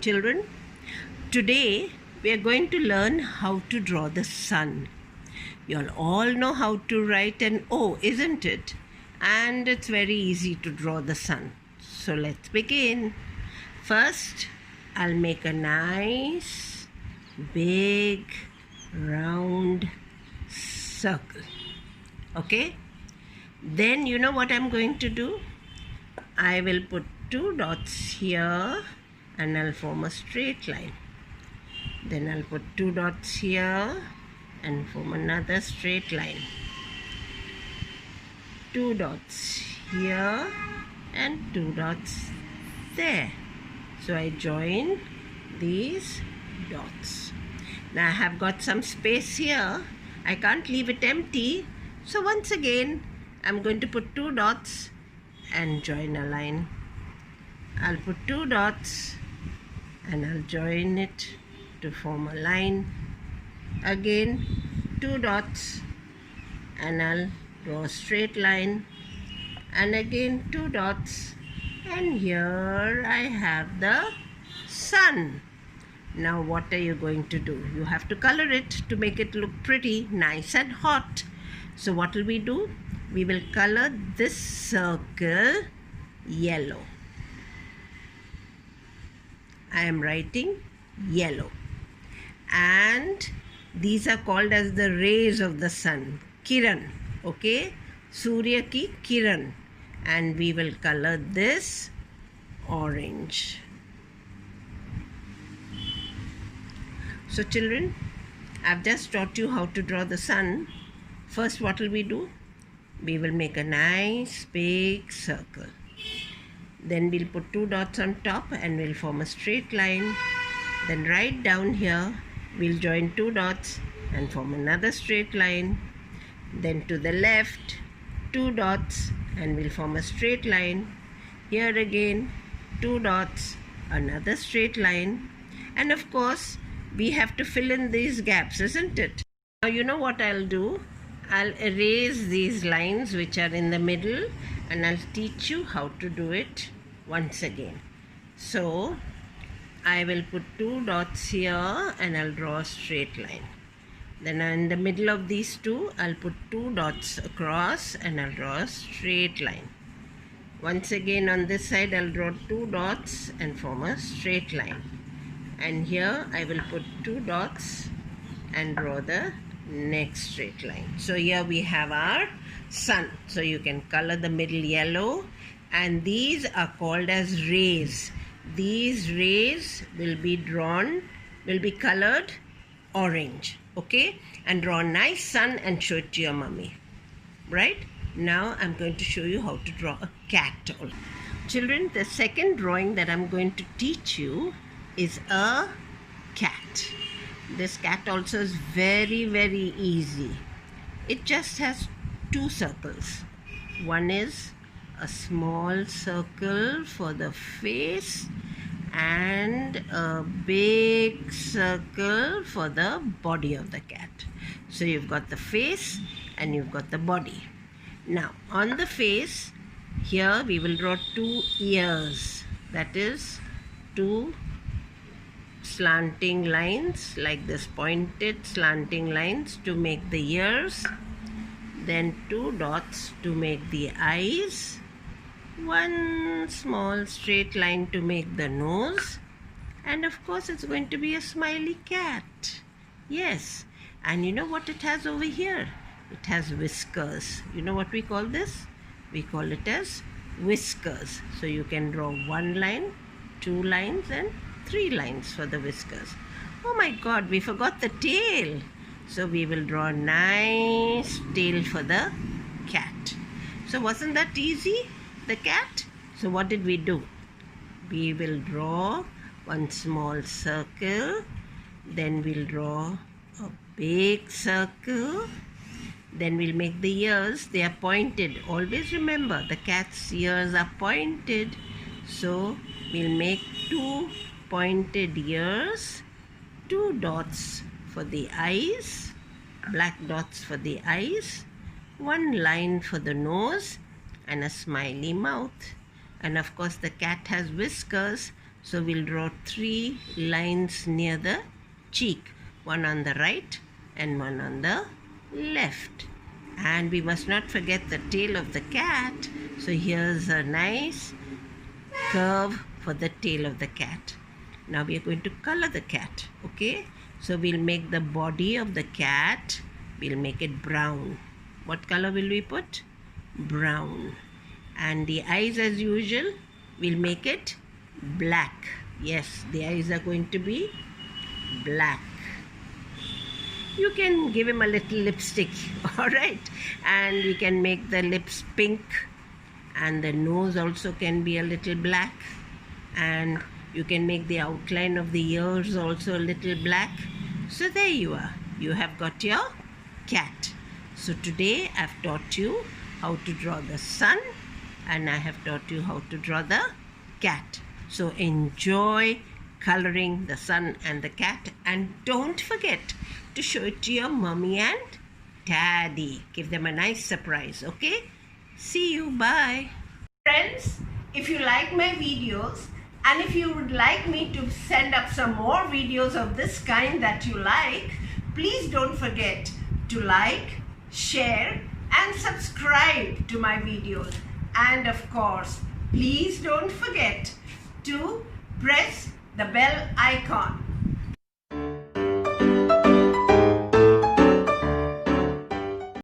Children, today we are going to learn how to draw the sun. You'll all know how to write an O, isn't it? And it's very easy to draw the sun. So let's begin. First, I'll make a nice, big, round circle. Okay? Then you know what I'm going to do? I will put 2 dots here and I'll form a straight line. Then I'll put 2 dots here and form another straight line. 2 dots here and 2 dots there. So I join these dots. Now I have got some space here. I can't leave it empty. So once again, I'm going to put 2 dots and join a line. I'll put 2 dots and I'll join it to form a line. Again 2 dots and I'll draw a straight line, and again 2 dots, and here I have the sun. Now what are you going to do? You have to color it to make it look pretty, nice and hot. So what will we do? We will color this circle yellow. I am writing yellow, and these are called as the rays of the sun, kiran. Okay, Surya ki kiran, and we will color this orange. So children, I've just taught you how to draw the sun. First, what will we do? We will make a nice big circle. Then we'll put 2 dots on top and we'll form a straight line. Then right down here, we'll join 2 dots and form another straight line. Then to the left, 2 dots and we'll form a straight line. Here again, 2 dots, another straight line. And of course, we have to fill in these gaps, isn't it? Now you know what I'll do? I'll erase these lines which are in the middle, and I'll teach you how to do it once again. So I will put 2 dots here and I'll draw a straight line. Then in the middle of these two, I'll put 2 dots across and I'll draw a straight line. Once again on this side, I'll draw 2 dots and form a straight line. And here I will put 2 dots and draw the next straight line. So here we have our sun. So you can color the middle yellow, and these are called as rays. These rays will be colored orange. Okay, and draw a nice sun and show it to your mummy. Right? Now I'm going to show you how to draw a cat. Children, the second drawing that I'm going to teach you is a cat. This cat also is very, very easy. It just has 2 circles. One is a small circle for the face and a big circle for the body of the cat. So you've got the face and you've got the body. Now on the face, here we will draw 2 ears. That is 2 slanting lines like this, pointed slanting lines to make the ears, then 2 dots to make the eyes, 1 small straight line to make the nose, and of course it's going to be a smiley cat. Yes, and you know what it has over here? It has whiskers. You know what we call this? We call it as whiskers. So you can draw 1 line, 2 lines and 3 lines for the whiskers. Oh my God, we forgot the tail. So we will draw a nice tail for the cat. So wasn't that easy, the cat? So what did we do? We will draw 1 small circle. Then we'll draw a big circle. Then we'll make the ears. They are pointed. Always remember, the cat's ears are pointed. So we'll make 2 pointed ears, 2 dots for the eyes, black dots for the eyes, 1 line for the nose, and a smiley mouth. And of course the cat has whiskers, So we'll draw 3 lines near the cheek, one on the right and one on the left. And we must not forget the tail of the cat. So here's a nice curve for the tail of the cat. Now we are going to color the cat, okay? So we'll make the body of the cat, we'll make it brown. What color will we put? Brown. And the eyes, as usual, we'll make it black. Yes, the eyes are going to be black. You can give him a little lipstick, all right? And we can make the lips pink, and the nose also can be a little black, and you can make the outline of the ears also a little black. So there you are. You have got your cat. So today I've taught you how to draw the sun, and I have taught you how to draw the cat. So enjoy coloring the sun and the cat, and don't forget to show it to your mommy and daddy. Give them a nice surprise, okay? See you. Bye. Friends, if you like my videos and if you would like me to send up some more videos of this kind that you like, please don't forget to like, share and subscribe to my videos. And of course, please don't forget to press the bell icon